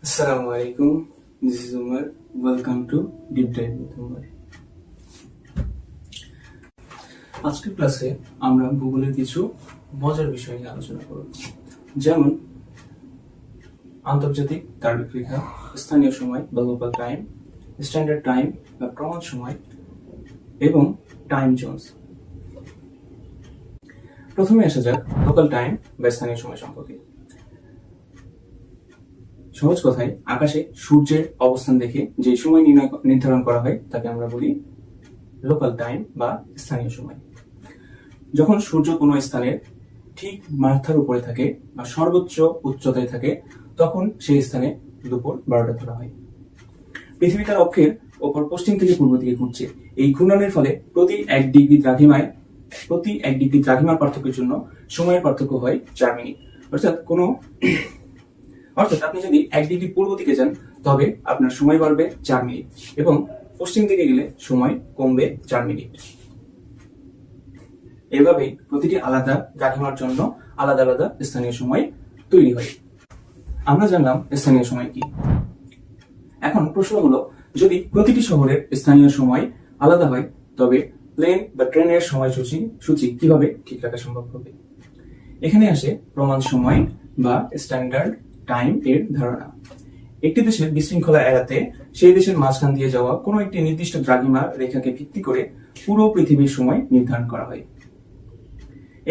Assalamu alaikum. This is Umar. Welcome to Deep Dive with Umar. আজকের ক্লাসে আমরা ভূগোলের কিছু মজার বিষয় নিয়ে আলোচনা করব, যেমন আন্তর্জাতিক তারিখ রেখা, স্থানীয় সময় বা লোকাল টাইম, স্ট্যান্ডার্ড টাইম বা প্রমাণ সময় এবং টাইম জোনস। প্রথমে আসা যাক লোকাল টাইম বা স্থানীয় সময় সম্পর্কে। সহজ কথায়, আকাশে সূর্যের অবস্থান দেখে যে সময় নির্ধারণ করা হয় তাকে আমরা বলি লোকাল টাইম বা স্থানীয় সময়। যখন সূর্য কোনো স্থানের ঠিক মাথার উপরে থাকে বা সর্বোচ্চ উচ্চতায় থাকে, তখন সেই স্থানে দুপুর 12টা ধরা হয়। পৃথিবী তার অক্ষের ওপর পশ্চিম থেকে পূর্ব দিকে ঘুরছে। এই ঘূর্ণনের ফলে প্রতি এক ডিগ্রি দ্রাঘিমার পার্থক্যের জন্য সময়ের পার্থক্য হয় 4 মিনিট। অর্থাৎ আপনি যদি 1 ডিগ্রি পূর্ব দিকে যান তবে আপনার সময় বাড়বে 4 মিনিট এবং পশ্চিম দিকে গেলে সময় কমবে 4 মিনিট। এভাবেই প্রতিটি আলাদা দ্রাঘিমার জন্য আলাদা আলাদা স্থানীয় সময় তৈরি হয়। আমরা জানলাম স্থানীয় সময় কি। এখন প্রশ্ন হলো, যদি প্রতিটি শহরের স্থানীয় সময় আলাদা হয় তবে প্লেন বা ট্রেনের সময়সূচি কিভাবে ঠিক রাখা সম্ভব হবে? এখানে আসে প্রমাণ সময় বা স্ট্যান্ডার্ড টাইম এর ধারণা। একটি দেশের বিশৃঙ্খলা এড়াতে সেই দেশের মাঝখান দিয়ে যাওয়া কোনো একটি নির্দিষ্ট দ্রাঘিমা রেখাকে ভিত্তি করে পুরো পৃথিবীর সময় নির্ধারণ করা হয়।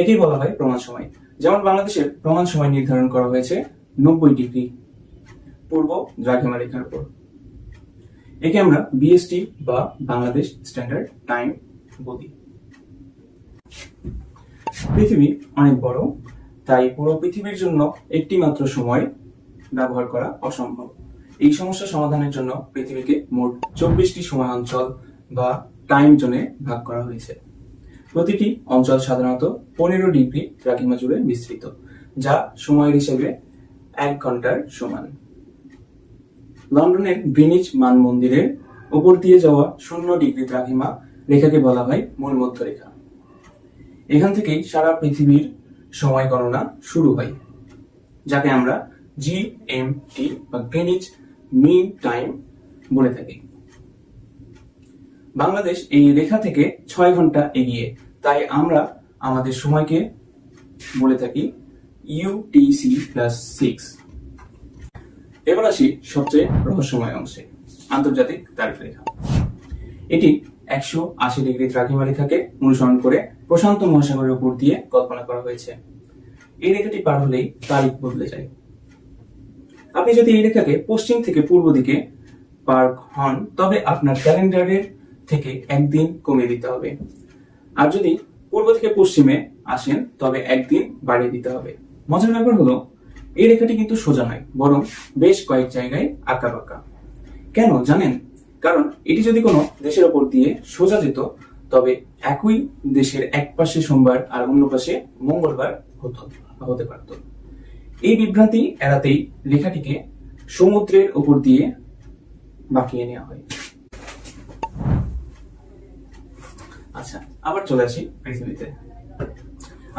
একেই বলা হয় প্রমাণ সময়। যেমন বাংলাদেশের প্রমাণ সময় নির্ধারণ করা হয়েছে 90 ডিগ্রি পূর্ব দ্রাঘিমা রেখার উপর। একে আমরা বিএসটি বা বাংলাদেশ স্ট্যান্ডার্ড টাইম বলি। পৃথিবী অনেক বড়, তাই পুরো পৃথিবীর জন্য একটি মাত্র সময় ব্যবহার করা অসম্ভব। এই সমস্যা সমাধানের জন্য পৃথিবীকে মোট 24টি সময় অঞ্চল বা টাইম জোনে ভাগ করা হয়েছে। প্রতিটি অঞ্চল সাধারণত 15 ডিগ্রি দ্রাঘিমা জুড়ে বিস্তৃত, যা সময়ের হিসেবে 1 ঘন্টার সমান। লন্ডনের গ্রিনিচ মান মন্দিরের উপর দিয়ে যাওয়া 0 ডিগ্রি দ্রাঘিমা রেখাকে বলা হয় মূল মধ্যরেখা। এখান থেকেই সারা পৃথিবীর সময় গণনা শুরু হয়, যাকে আমরা জিএমটি বা গ্রিনিচ মিন টাইম বলে থাকি। বাংলাদেশ এই রেখা থেকে 6 ঘন্টা এগিয়ে, তাই আমরা আমাদের সময়কে বলে থাকি UTC+6। এবার আসি সবচেয়ে রহস্যময় অংশে, আন্তর্জাতিক তারিখ রেখা। এটি 180 ডিগ্রি দ্রাঘিমা রেখাকে অনুসরণ করে প্রশান্ত মহাসাগরের উপর দিয়ে কল্পনা করা হয়েছে। এই রেখাটি পার হলেই তারিখ বদলে যায়। আপনি যদি এই রেখাকে পশ্চিম থেকে পূর্ব দিকে পার হন তবে আপনার ক্যালেন্ডারের থেকে 1 দিন কমিয়ে দিতে হবে, আর যদি পূর্ব থেকে পশ্চিমে আসেন তবে 1 দিন বাড়িয়ে দিতে হবে। মজার ব্যাপার হলো, এই রেখাটি কিন্তু সোজা নয়, বরং বেশ কয়েক জায়গায় আঁকা বাঁকা। কেন জানেন? কারণ এটি যদি কোনো দেশের ওপর দিয়ে সোজা যেত তবে একই দেশের এক পাশে সোমবার আর অন্য পাশে মঙ্গলবার হতে পারত। এই বিভ্রান্তি এড়াতেই রেখাটিকে সমুদ্রের উপর দিয়ে বাঁকিয়ে নেওয়া হয়। আচ্ছা, আবার চলে আসি পৃথিবীতে।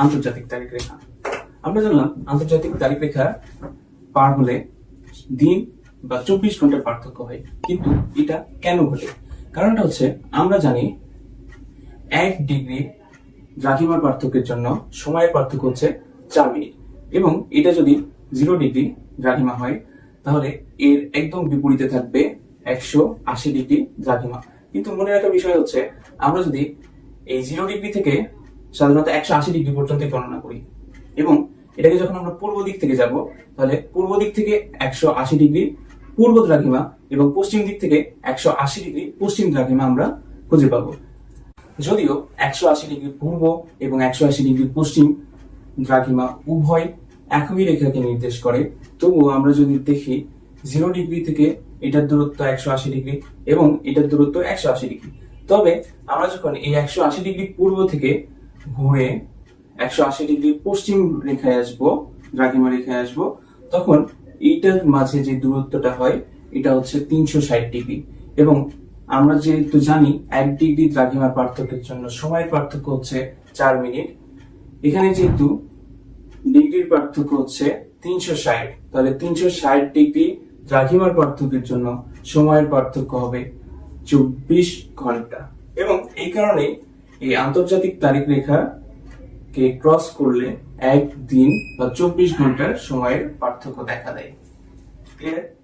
আন্তর্জাতিক তারিখ রেখা। আমরা জানলাম আন্তর্জাতিক তারিখ রেখা পার হলে দিন বা 24 ঘন্টার পার্থক্য হয়, কিন্তু এটা কেন ঘটে? কারণটা হচ্ছে, আমরা জানি 1 ডিগ্রি দ্রাঘিমার পার্থক্যের জন্য সময়ের পার্থক্য হচ্ছে 4 মিনিট, এবং এটা যদি 0 ডিগ্রি দ্রাঘিমা হয় তাহলে এর একদম বিপরীতে থাকবে 180 ডিগ্রি দ্রাঘিমা। কিন্তু মনে রাখার বিষয় হচ্ছে, আমরা যদি এই 0 ডিগ্রি থেকে সাধারণত 180 ডিগ্রি পর্যন্ত গণনা করি এবং এটাকে যখন আমরা পূর্ব দিক থেকে যাব তাহলে পূর্ব দিক থেকে 180 ডিগ্রি পূর্ব দ্রাঘিমা এবং পশ্চিম দিক থেকে 180 ডিগ্রি পশ্চিম দ্রাঘিমা আমরা খুঁজে পাবো। যদিও 180 ডিগ্রি পূর্ব এবং 180 ডিগ্রি পশ্চিম দ্রাঘিমা উভয় একই রেখাকে নির্দেশ করে, তবুও আমরা যদি দেখি 0 ডিগ্রি থেকে এটার দূরত্ব 180 ডিগ্রি এবং এটার দূরত্ব 180 ডিগ্রি, তবে আমরা যখন এই 180 ডিগ্রি পূর্ব থেকে ঘুরে 180 ডিগ্রি পশ্চিম রেখায় আসবো, দ্রাঘিমা রেখায় আসবো, তখন এইটার মাঝে যে দূরত্বটা হয় এটা হচ্ছে 360 ডিগ্রি। এবং আমরা যেহেতু জানি 1 ডিগ্রি দ্রাঘিমার পার্থক্যের জন্য সময়ের পার্থক্য হচ্ছে 4 মিনিট, এখানে যেহেতু ডিগ্রির পার্থক্য হচ্ছে 360, তাহলে 360 ডিগ্রি দ্রাঘিমার পার্থক্যের জন্য সময়ের পার্থক্য হবে 24 ঘন্টা। এবং এই কারণে এই আন্তর্জাতিক তারিখ রেখা কে ক্রস করলে 1 দিন বা 24 ঘন্টার সময়ের পার্থক্য দেখা দেয়। ক্লিয়ার?